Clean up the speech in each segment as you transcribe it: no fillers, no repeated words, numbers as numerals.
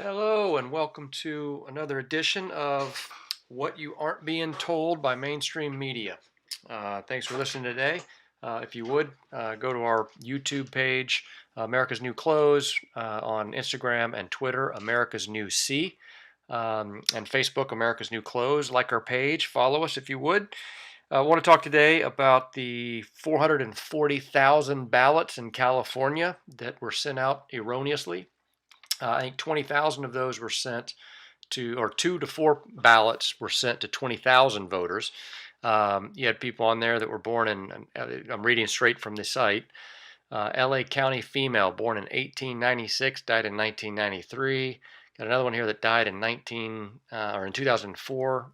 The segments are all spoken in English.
Hello, and welcome to another edition of What You Aren't Being Told by Mainstream Media. Thanks for listening today. If you would, go to our YouTube page, America's New Clothes, on Instagram and Twitter, America's New C, and Facebook, America's New Clothes. Like our page, follow us if you would. I want to talk today about the 440,000 ballots in California that were sent out erroneously. I think 20,000 of those were sent to, or 2 to 4 ballots were sent to 20,000 voters. You had people on there that were born in, I'm reading straight from the site, LA County female, born in 1896, died in 1993. Got another one here that died in 2004,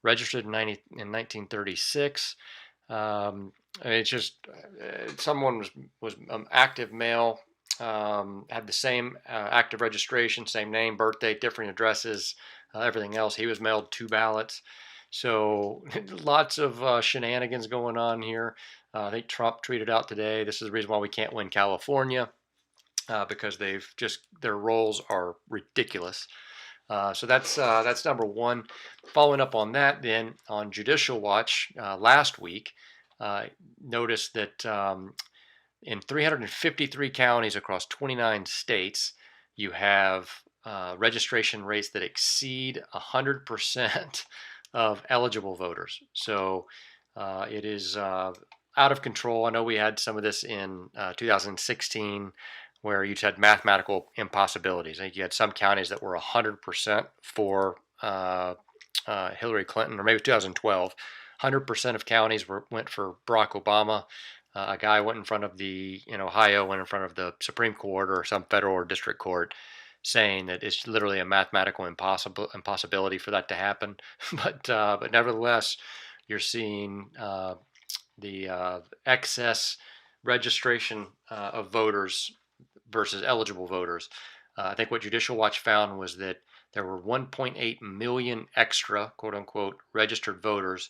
registered in 1936. I mean, it's just someone was active male, had the same active registration, same name, birthday, different addresses, everything else. He was mailed 2 ballots. So lots of shenanigans going on here. I think Trump tweeted out today, this is the reason why we can't win California, because their rolls are ridiculous. So that's number one. Following up on that, then on Judicial Watch last week, noticed that in 353 counties across 29 states, you have registration rates that exceed 100% of eligible voters. So it is out of control. I know we had some of this in 2016 where you had mathematical impossibilities. I think you had some counties that were 100% for Hillary Clinton, or maybe 2012. 100% of counties went for Barack Obama. A guy went in front of in Ohio, went in front of the Supreme Court or some federal or district court, saying that it's literally a mathematical impossibility for that to happen. But nevertheless, you're seeing the excess registration of voters versus eligible voters. I think what Judicial Watch found was that there were 1.8 million extra, quote unquote, registered voters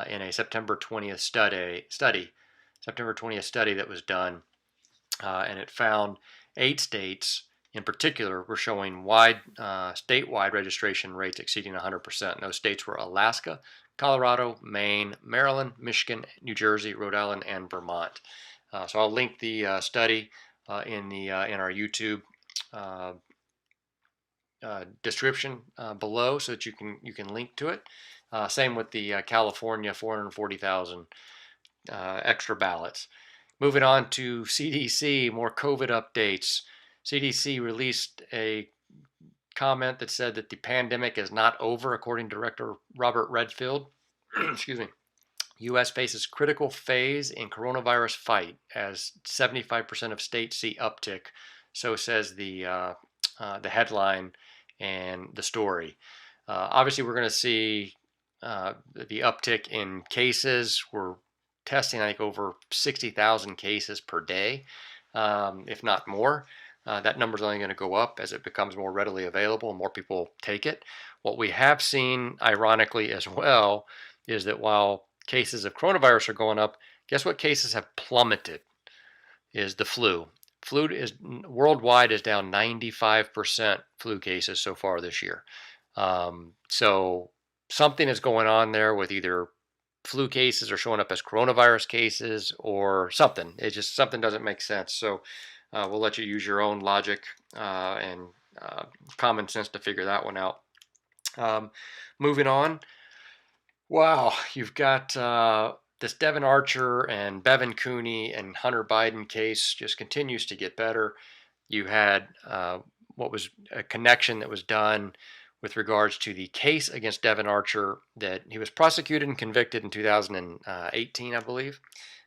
in a September 20th study that was done, and it found 8 states in particular were showing statewide registration rates exceeding 100%. And those states were Alaska, Colorado, Maine, Maryland, Michigan, New Jersey, Rhode Island, and Vermont. So I'll link the study in our YouTube description below, so that you can link to it. Same with the California 440,000 extra ballots. Moving on to CDC, more COVID updates. CDC released a comment that said that the pandemic is not over, according to Director Robert Redfield. Excuse me. U.S. faces critical phase in coronavirus fight as 75% of states see uptick. So says the headline and the story. Obviously, we're going to see the uptick in cases. We're testing, I think, over 60,000 cases per day, if not more. That number is only going to go up as it becomes more readily available and more people take it. What we have seen, ironically, as well, is that while cases of coronavirus are going up, guess what cases have plummeted? Is the flu. Flu is worldwide is down 95% flu cases so far this year. So something is going on there with either flu cases are showing up as coronavirus cases or something. It just something doesn't make sense. So we'll let you use your own logic and common sense to figure that one out. Moving on. Wow, you've got this Devin Archer and Bevan Cooney and Hunter Biden case just continues to get better. You had what was a connection that was done with regards to the case against Devin Archer that he was prosecuted and convicted in 2018, I believe.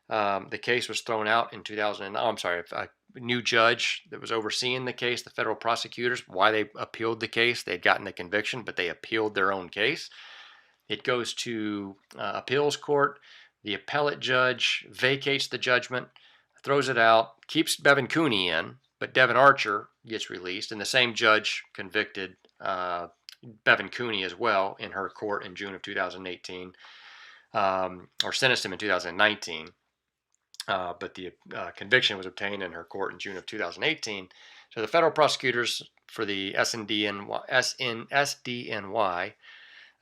The case was thrown out in 2000. I'm sorry, a new judge that was overseeing the case, the federal prosecutors, why they appealed the case. They'd gotten the conviction, but they appealed their own case. It goes to appeals court. The appellate judge vacates the judgment, throws it out, keeps Bevan Cooney in, but Devin Archer gets released, and the same judge convicted Bevan Cooney as well in her court in June of 2018, or sentenced him in 2019. But the conviction was obtained in her court in June of 2018. So the federal prosecutors for the SNSDNY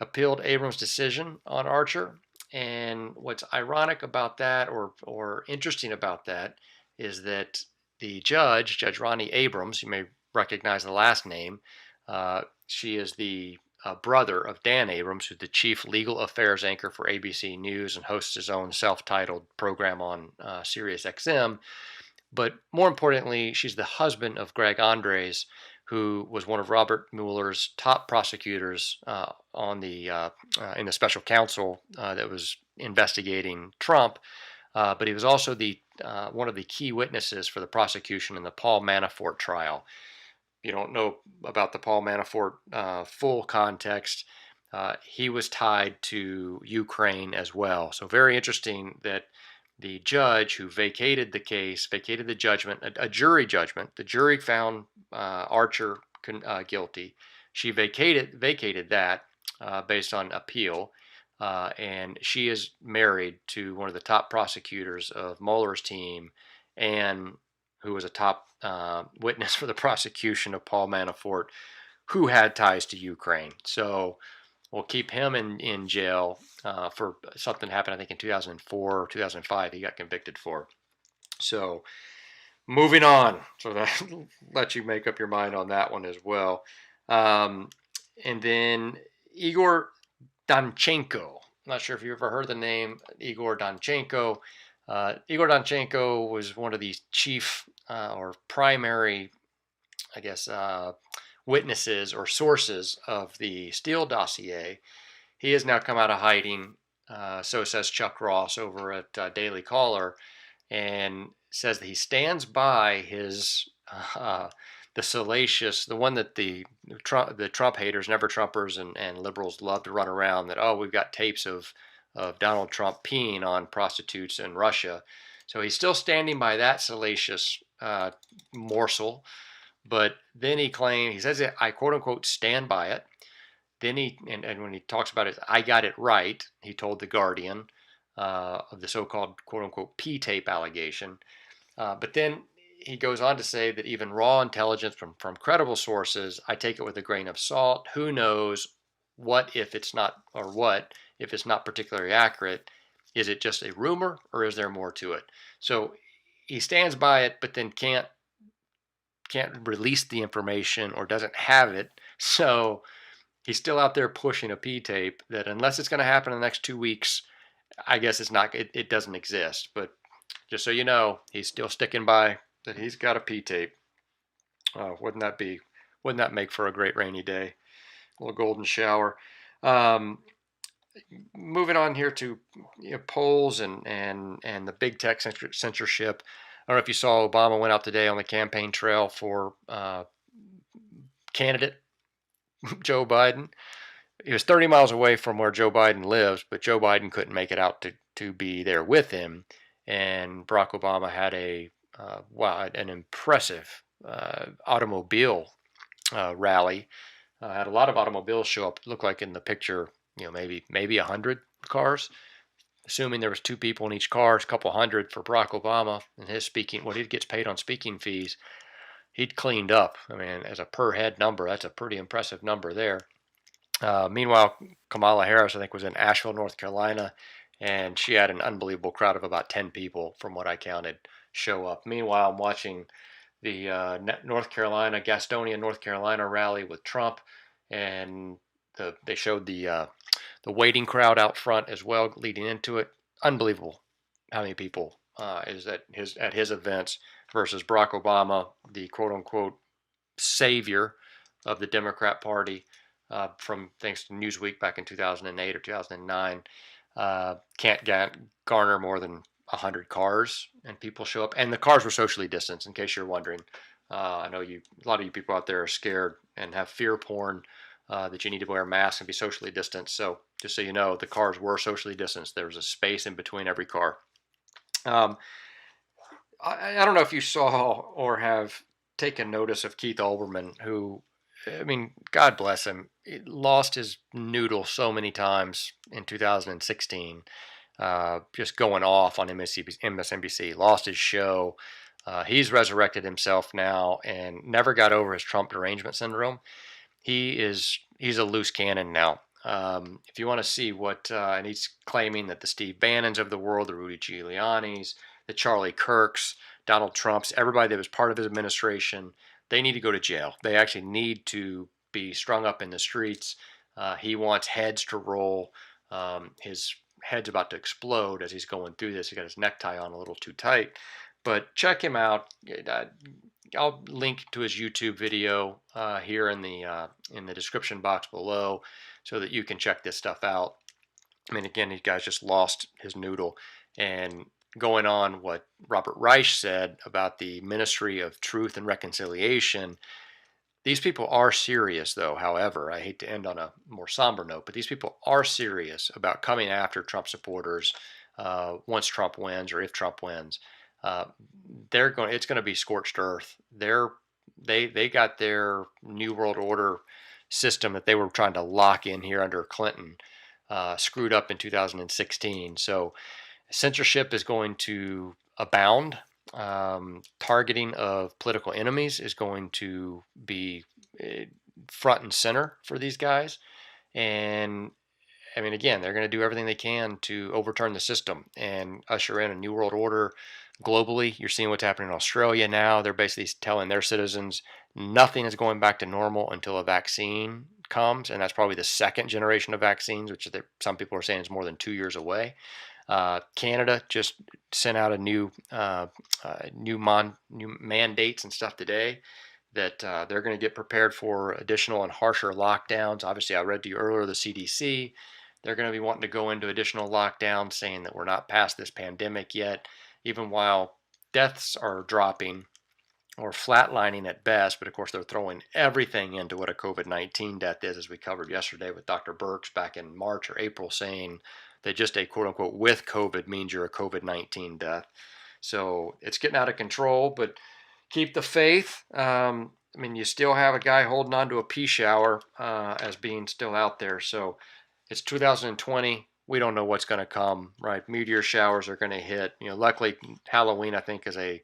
appealed Abrams' decision on Archer. And what's ironic about that, or interesting about that, is that the judge, Judge Ronnie Abrams, you may recognize the last name, she is the brother of Dan Abrams, who's the chief legal affairs anchor for ABC News and hosts his own self-titled program on Sirius XM. But more importantly, she's the husband of Greg Andres, who was one of Robert Mueller's top prosecutors in the special counsel that was investigating Trump. But he was also one of the key witnesses for the prosecution in the Paul Manafort trial. If you don't know about the Paul Manafort full context, he was tied to Ukraine as well. So very interesting that the judge who vacated the case, vacated the judgment, a jury judgment. The jury found Archer guilty. She vacated that based on appeal, and she is married to one of the top prosecutors of Mueller's team, and who was a top witness for the prosecution of Paul Manafort, who had ties to Ukraine. So we'll keep him in jail for something happened, I think, in 2004 or 2005. He got convicted for. So moving on. So that lets you make up your mind on that one as well. And then Igor Danchenko. I'm not sure if you ever heard the name Igor Danchenko. Igor Danchenko was one of the chief or primary, I guess, witnesses or sources of the Steele dossier. He has now come out of hiding, so says Chuck Ross over at Daily Caller, and says that he stands by his the salacious, the one that the Trump haters, never Trumpers, and liberals love to run around, that, oh, we've got tapes of Donald Trump peeing on prostitutes in Russia. So he's still standing by that salacious morsel. But then he says, I quote unquote stand by it. Then and when he talks about it, I got it right, he told The Guardian of the so-called quote unquote P-tape allegation. But then he goes on to say that even raw intelligence from credible sources, I take it with a grain of salt. Who knows if it's not particularly accurate? Is it just a rumor, or is there more to it? So he stands by it, but then can't release the information or doesn't have it. So he's still out there pushing a P-tape that, unless it's going to happen in the next 2 weeks, I guess it doesn't exist. But just so you know, he's still sticking by that he's got a P-tape. Wouldn't that make for a great rainy day? A little golden shower. Moving on here to polls and the BigTech censorship. I don't know if you saw, Obama went out today on the campaign trail for candidate Joe Biden. He was 30 miles away from where Joe Biden lives, but Joe Biden couldn't make it out to be there with him. And Barack Obama had an impressive automobile rally. Had a lot of automobiles show up. It looked like in the picture, maybe 100 cars. Assuming there was 2 people in each car, it's a couple hundred for Barack Obama and his speaking. What he gets paid on speaking fees, he'd cleaned up. I mean, as a per head number, that's a pretty impressive number there. Meanwhile, Kamala Harris, I think, was in Asheville, North Carolina, and she had an unbelievable crowd of about 10 people, from what I counted, show up. Meanwhile, I'm watching the Gastonia, North Carolina rally with Trump, and they showed the waiting crowd out front as well, leading into it. Unbelievable how many people is at his events versus Barack Obama, the quote-unquote savior of the Democrat Party, from thanks to Newsweek back in 2008 or 2009, can't garner more than 100 cars, and people show up. And the cars were socially distanced, in case you're wondering. I know a lot of you people out there are scared and have fear porn that you need to wear masks and be socially distanced. So just so you know, the cars were socially distanced. There was a space in between every car. I don't know if you saw or have taken notice of Keith Olbermann, who, I mean, God bless him, lost his noodle so many times in 2016, just going off on MSNBC, lost his show. He's resurrected himself now and never got over his Trump derangement syndrome. He's a loose cannon now. If you want to see what, and he's claiming that the Steve Bannons of the world, the Rudy Giuliani's, the Charlie Kirks, Donald Trump's, everybody that was part of his administration, they need to go to jail. They actually need to be strung up in the streets. He wants heads to roll. His head's about to explode as he's going through this. He got his necktie on a little too tight. But check him out. I'll link to his YouTube video here in the description box below, so that you can check this stuff out. I mean, again, these guys just lost his noodle. And going on what Robert Reich said about the Ministry of Truth and Reconciliation, these people are serious, though. However, I hate to end on a more somber note, but these people are serious about coming after Trump supporters once Trump wins, or if Trump wins. It's going to be scorched earth. They got their New World Order system that they were trying to lock in here under Clinton screwed up in 2016. So censorship is going to abound. Targeting of political enemies is going to be front and center for these guys. And I mean, again, they're going to do everything they can to overturn the system and usher in a new world order globally. You're seeing what's happening in Australia now. They're basically telling their citizens nothing is going back to normal until a vaccine comes, and that's probably the second generation of vaccines, which some people are saying is more than 2 years away. Canada just sent out a new mandates and stuff today that they're going to get prepared for additional and harsher lockdowns. Obviously, I read to you earlier the CDC. They're going to be wanting to go into additional lockdowns, saying that we're not past this pandemic yet, even while deaths are dropping or flatlining at best. But of course, they're throwing everything into what a COVID-19 death is, as we covered yesterday with Dr. Birx back in March or April, saying that just a quote-unquote with COVID means you're a COVID-19 death. So it's getting out of control, but keep the faith. I mean, you still have a guy holding on to a pea shower as being still out there. So it's 2020. We don't know what's going to come, right? Meteor showers are going to hit. Luckily, Halloween, I think, is a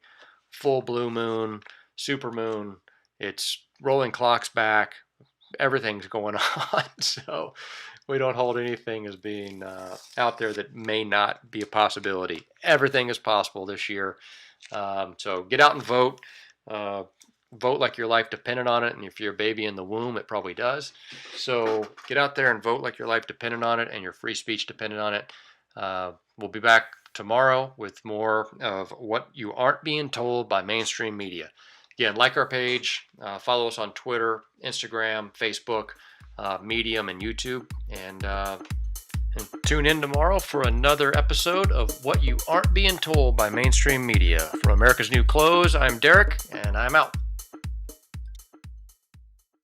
full blue moon, super moon. It's rolling clocks back. Everything's going on. So we don't hold anything as being out there that may not be a possibility. Everything is possible this year. So get out and vote. Vote like your life depended on it. And if you're a baby in the womb, it probably does. So get out there and vote like your life depended on it and your free speech depended on it. We'll be back tomorrow with more of what you aren't being told by mainstream media. Again, like our page, follow us on Twitter, Instagram, Facebook, Medium, and YouTube. And tune in tomorrow for another episode of What You Aren't Being Told by Mainstream Media. From America's New Clothes, I'm Derek, and I'm out.